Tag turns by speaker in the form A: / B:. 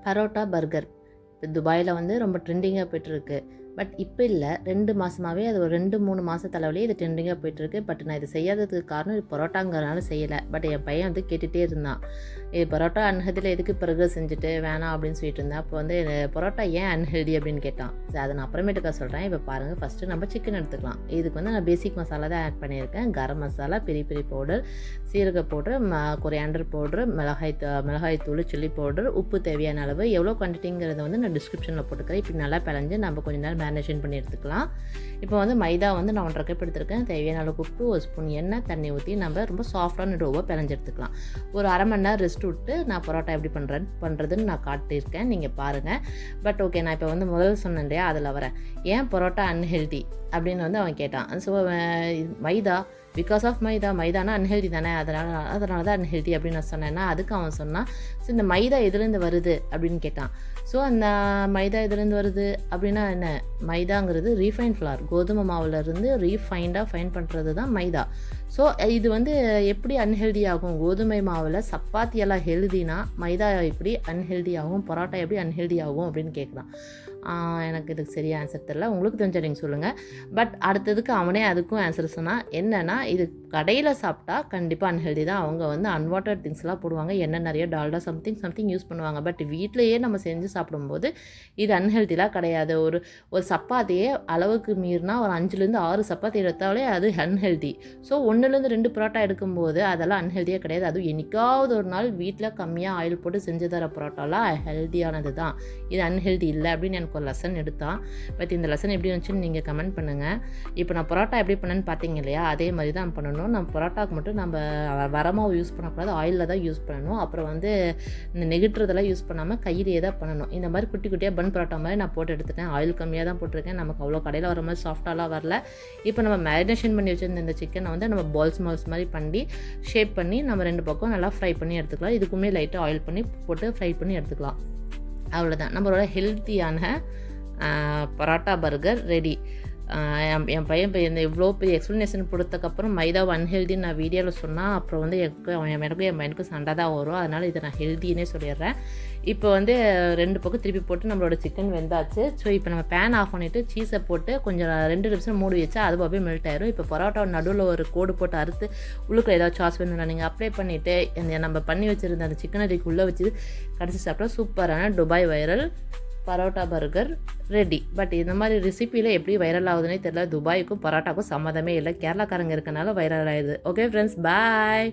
A: Parotta burger இப்போ துபாயில் வந்து ரொம்ப ட்ரெண்டிங்காக போய்ட்டுருக்கு. பட் இப்போ இல்லை, 2 மாதமாகவே அது ஒரு 2-3 மாத தலைவலியே இது ட்ரெண்டிங்காக போய்ட்டுருக்கு. பட் நான் இது செய்யாததுக்கு காரணம் இது பரோட்டாங்கிறனால செய்யலை. பட் என் பையன் வந்து கேட்டுகிட்டே இருந்தான், இது பரோட்டா அன்ஹெல்தியில் எதுக்கு பர்கர் செஞ்சுட்டு வேணாம் அப்படின்னு சொல்லிட்டு இருந்தேன். அப்போ வந்து பரோட்டா ஏன் அன்ஹெல்தி அப்படின்னு கேட்டான். சரி, அதை நான் அப்புறமேட்டுக்கா சொல்கிறேன். இப்போ பாருங்கள், ஃபஸ்ட்டு நம்ம சிக்கன் எடுத்துக்கலாம். இதுக்கு வந்து நான் பேசிக் மசாலா தான் ஆட் பண்ணியிருக்கேன். கரம் மசாலா, பெரி பெரி பவுடர், சீரக பவுடர், கொரியாண்டர் பவுடர், மிளகாய் தூள், சில்லி பவுடர், உப்பு தேவையான அளவு. எவ்வளோ குவான்டிட்டிங்கிறத வந்து நான் டிஸ்கிரிப்ஷனில் போட்டுக்கிறேன். இப்படி நல்லா பிழைஞ்சு நம்ம கொஞ்சம் நேரம் மேரினேஷன் பண்ணி எடுத்துக்கலாம். இப்போ வந்து மைதா வந்து நான் 1.5 கப் எடுத்துருக்கேன். தேவையான அளவுக்கு உப்பு, 1 ஸ்பூன் எண்ணெய், தண்ணி ஊற்றி நம்ம ரொம்ப சாஃப்டான டோவாக பிழைஞ்சு எடுத்துக்கலாம். ஒரு அரை மணி நேரம் ரெஸ்ட் விட்டு நான் பரோட்டா எப்படி பண்ணுறதுன்னு நான் காட்டியிருக்கேன், நீங்கள் பாருங்கள். பட் ஓகே, நான் இப்போ வந்து முதல்ல சொன்னேன் இல்லையா, அதில் வரேன். ஏன் பரோட்டா அன்ஹெல்தி அப்படின்னு வந்து அவன் கேட்டான். ஸோ மைதா, பிகாஸ் ஆஃப் மைதானா அன்ஹெல்தி தானே, அதனால தான் அன்ஹெல்தி அப்படின்னு நான் சொன்னேன்னா, அதுக்கு அவன் சொன்னான், ஸோ இந்த மைதா எதுலேருந்து வருது அப்படின்னு கேட்டான். ஸோ அந்த மைதா எதுலேருந்து வருது அப்படின்னா என்ன, மைதாங்கிறது ரீஃபைன் ஃப்ளார், கோதுமை மாவுலேருந்து ரீஃபைண்டாக ஃபைன் பண்ணுறது தான் மைதா. ஸோ இது வந்து எப்படி அன்ஹெல்தி ஆகும், கோதுமை மாவில் சப்பாத்தி எல்லாம் ஹெல்தினா மைதா எப்படி அன்ஹெல்தி ஆகும், பரோட்டா எப்படி அன்ஹெல்தி ஆகும் அப்படின்னு கேட்குறான். எனக்கு இதுக்கு சரியாக ஆன்சர் தெரியல, உங்களுக்கு தெரிஞ்ச நீங்கள் சொல்லுங்கள். பட் அடுத்ததுக்கு அவனே அதுக்கும் ஆன்சர் சொன்னான். என்னென்னா, இது கடையில் சாப்பிட்டா கண்டிப்பாக அன்ஹெல்தி தான். அவங்க வந்து அன்வான்டட் திங்ஸ்லாம் போடுவாங்க, எண்ணெய் நிறைய, டால்டா சம்திங் யூஸ் பண்ணுவாங்க. பட் வீட்டிலையே நம்ம செஞ்சு சாப்பிடும்போது இது அன்ஹெல்திலாம் கிடையாது. ஒரு சப்பாத்தியே அளவுக்கு மீறினா ஒரு 5-6 சப்பாத்தி எடுத்தாலே அது அன்ஹெல்தி. ஸோ 1-2 பரோட்டா எடுக்கும்போது அதெல்லாம் அன்ஹெல்தியாக கிடையாது. அதுவும் என்னைக்காவது ஒரு நாள் வீட்டில் கம்மியாக ஆயில் போட்டு செஞ்சு தர பரோட்டாலாம் ஹெல்தியானது தான். இது அன்ஹெல்தி இல்லை அப்படின்னு எனக்கு ஒரு லெசன் எடுத்தான். பட் இந்த லெசன் எப்படி இருந்துச்சுன்னு நீங்கள் கமெண்ட் பண்ணுங்கள். இப்போ நான் பரோட்டா எப்படி பண்ணேன்னு பார்த்தீங்க இல்லையா, அதே மாதிரி தான் பண்ணணும். நம்ம பரோட்டாவுக்கு மட்டும் நம்ம வரமாவு யூஸ் பண்ணக்கூடாது, ஆயிலில் தான் யூஸ் பண்ணணும். அப்புறம் வந்து இந்த நெகிட்டுறதெல்லாம் யூஸ் பண்ணாமல் கையிலேயே தான் பண்ணணும். இந்த மாதிரி குட்டி குட்டியாக பன் பரோட்டா மாதிரி நான் போட்டு எடுத்துட்டேன். ஆயில் கம்மியாக தான் போட்டிருக்கேன். நமக்கு அவ்வளோ கடையில் வர மாதிரி சாஃப்டாலாம் வரல. இப்போ நம்ம மேரினேஷன் பண்ணி வச்சுருந்த இந்த சிக்கனை வந்து நம்ம பால்ஸ் மாதிரி பண்ணி ஷேப் பண்ணி நம்ம 2 பக்கம் நல்லா ஃப்ரை பண்ணி எடுத்துக்கலாம். இதுக்குமே லைட்டாக ஆயில் பண்ணி போட்டு ஃப்ரை பண்ணி எடுத்துக்கலாம். அவ்வளோதான், நம்மளோட ஹெல்த்தியான பரோட்டா பர்கர் ரெடி. என் பையன் இப்போ இந்த இவ்வளோ பெரிய எக்ஸ்ப்ளனேஷன் கொடுத்தக்கப்புறம் மைதாவை அன்ஹெல்தின்னு நான் வீடியோவில் சொன்னால் அப்புறம் வந்து எனக்கும் என் பையனுக்கும் சண்டை தான் வரும். அதனால் இதை நான் ஹெல்த்தின்னே சொல்லிடுறேன். இப்போ வந்து 2 பக்கம் திருப்பி போட்டு நம்மளோட சிக்கன் வெந்தாச்சு. ஸோ இப்போ நம்ம பேன் ஆஃப் பண்ணிவிட்டு சீஸை போட்டு கொஞ்சம் 2 நிமிஷம் மூடி வச்சா அதுவாகவே மெல்ட் ஆயிரும். இப்போ பரோட்டா நடுவில் ஒரு கோடு போட்டு அறுத்து உள்ளுக்குள்ள ஏதாவது சாஸ் வேணும்னா நீங்கள் அப்ளை பண்ணிவிட்டு இந்த நம்ம பண்ணி வச்சுருந்த அந்த சிக்கன் அதுக்கு உள்ளே வச்சு கடிச்சு சாப்பிட்டா சூப்பரான Dubai viral parotta burger ready. But இந்த மாதிரி ரெசிப்பியில் எப்படி வைரல் ஆகுதுன்னே தெரியல. துபாய்க்கும் பரோட்டாக்கும் சம்மந்தமே இல்லை, கேரளாக்காரங்க இருக்கனால வைரல் ஆயிடுது. ஓகே ஃப்ரெண்ட்ஸ், பாய்.